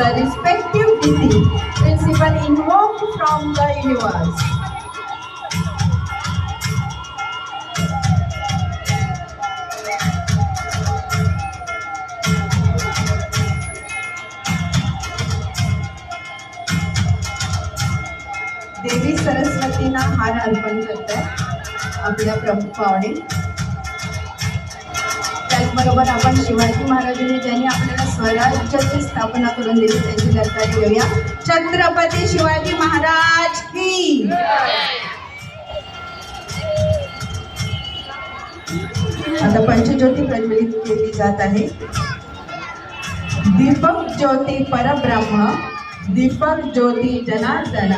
the respective deity principle invoked from the universe. देवी सरस्वतींना हार अर्पण करतात आपल्या प्रमुख पाहुणे. त्याचबरोबर आपण शिवाजी महाराजांनी ज्यांनी आपल्याला स्वराज्याची स्थापना करून दिली त्यांची दरकारी घेऊया. छत्रपती शिवाजी महाराज की. आता पंचज्योती प्रज्वलित केली जात आहे. दीपक ज्योती परब्रह्म, दीपक ज्योती जनार्दन,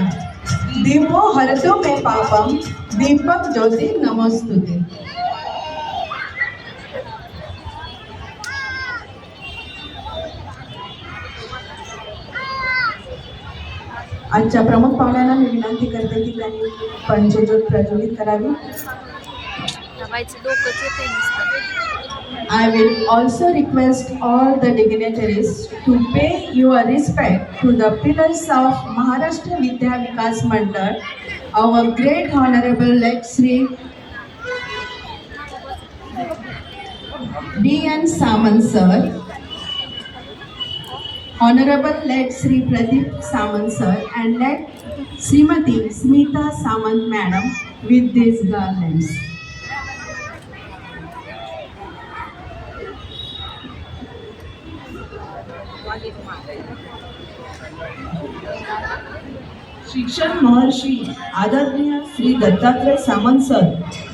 दीपो हरतु मे पापम, दीपक ज्योती नमोस्तुते. आजच्या प्रमुख पाहुण्यांना मी विनंती करते की त्यांनी पंचज्योत प्रज्वलित करावी. I will also request all the dignitaries to pay your respect to the pillars of Maharashtra Vidya Vikas Mandal, our great honorable Lek Sri D.N. Samant sir, Honorable Lek Sri Pradeep Samant sir, and Lek Srimati Smita Samant madam with these garlands. शिक्षण महर्षी आदरणीय श्री दत्तात्रय सामंत sir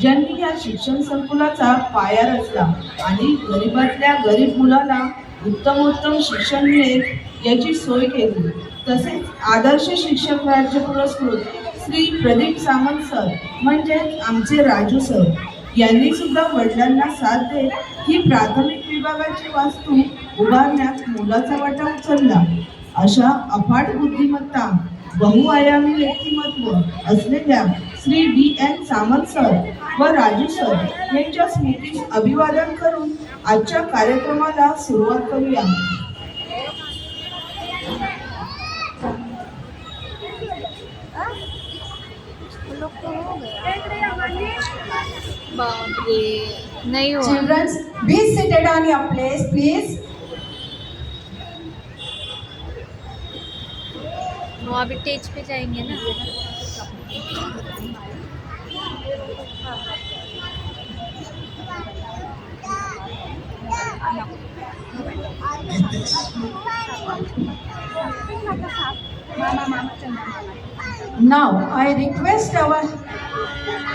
ज्यांनी या शिक्षण संकुलाचा पाया रचला आणि गरिबातल्या गरीब मुलाला उत्तमोत्तम शिक्षण मिळेल याची सोय केली. तसेच आदर्श शिक्षक राज्य पुरस्कृत श्री प्रदीप सामंत सर म्हणजेच आमचे राजू सर यांनी सुद्धा वडिलांना साथ देत ही प्राथमिक विभागाची वास्तू उभारण्यात मोलाचा वाटा उचलला. अशा अफाट बुद्धिमत्ता बहुआयामी व्यक्तिमत्व असलेल्या श्री D.N. सामंत सर व राजू सर यांच्या स्मृतीस अभिवादन करून आजच्या कार्यक्रमाला सुरुवात करूया. Children, be seated on your place, please. वो अभी स्टेज पे जाएंगे ना. Now I request our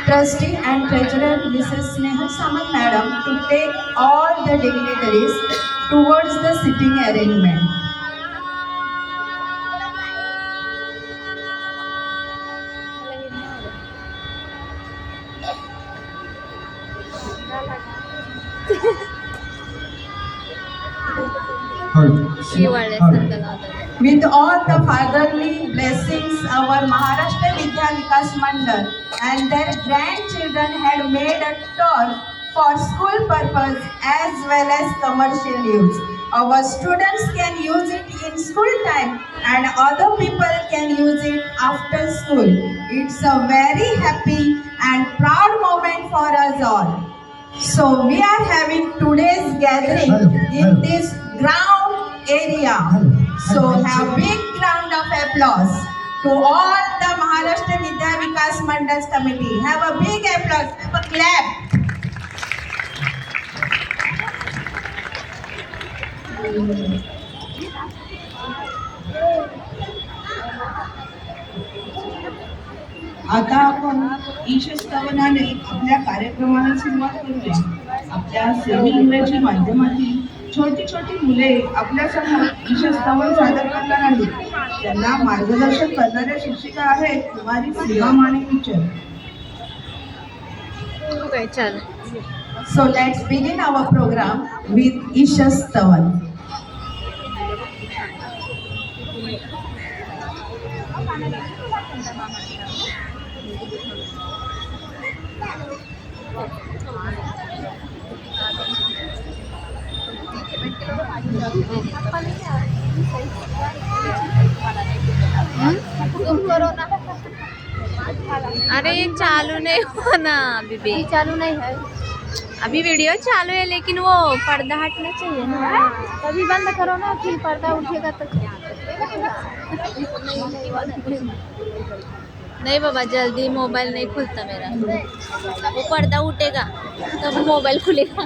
trustee and treasurer Mrs. Snehal Samant madam to take all the dignitaries towards the sitting arrangement. With all the fatherly blessings, our Maharashtra Vidya Vikas Mandal and their grandchildren had made a tour for school purpose as well as commercial use. Our students can use it in school time and other people can use it after school. It's a very happy and proud moment for us all. So we are having today's gathering in this ground area. So have big round of applause to all the Maharashtra Vidya Vikas Mandal's committee. Have a big applause, have a clap. आता आपण ईशस्तवनाने आपल्या कार्यक्रमाला सुरुवात करूया. आपल्या semi इंग्रजी माध्यमातील छोटी छोटी मुले आपल्यासमोर ईशस्तवन सादर करणार आहेत. त्यांना मार्गदर्शन करणाऱ्या शिक्षिका आहेत कुमारी सीमा माने teacher. So let's begin our program with ईशस्तवन. तुम करो ना। अरे ये चालू नहीं हुआ ना अभी भी। चालू नहीं है अभी, वीडियो चालू है लेकिन वो पर्दा हटना चाहिए ना। तभी बंद करो ना, फिर पर्दा उठेगा तो। नहीं बाबा, जल्दी मोबाइल नहीं खुलता मेरा। वो पर्दा उठेगा तब मोबाइल खुलेगा।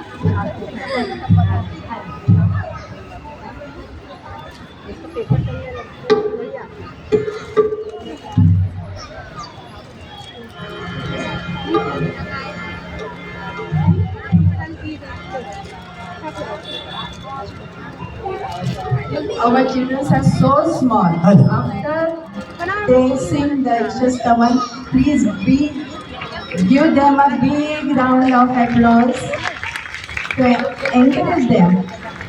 Our children are so small. After they sing the Ishtavan, please give them a big round of applause to encourage them.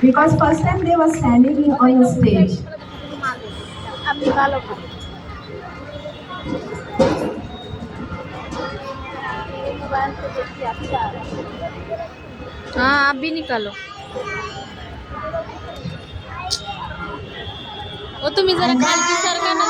Because first time they were standing on the stage. अब निकालो। हाँ आप भी निकालो। वो तुम्ही जरा खालती सारखा ना।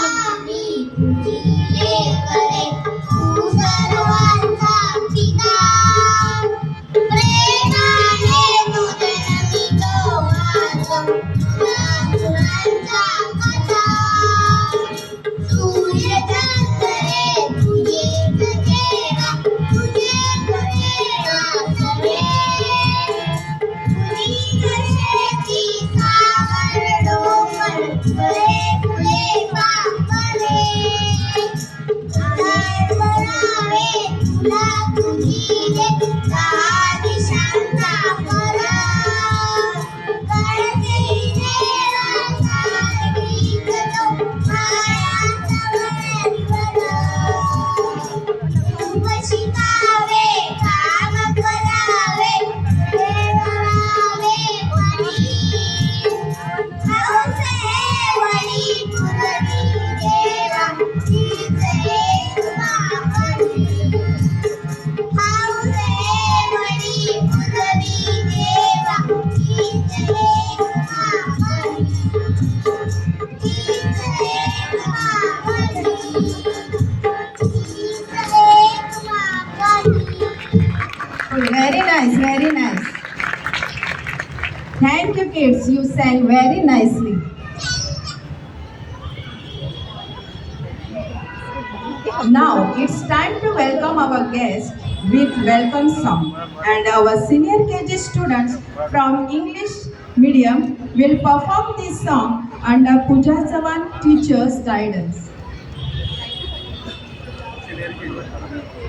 Very nice, very nice. Thank you, kids. You sang very nicely. Now it's time to welcome our guest with welcome song, and our senior KG students from English medium will perform this song under Pooja Chavan teacher's guidance.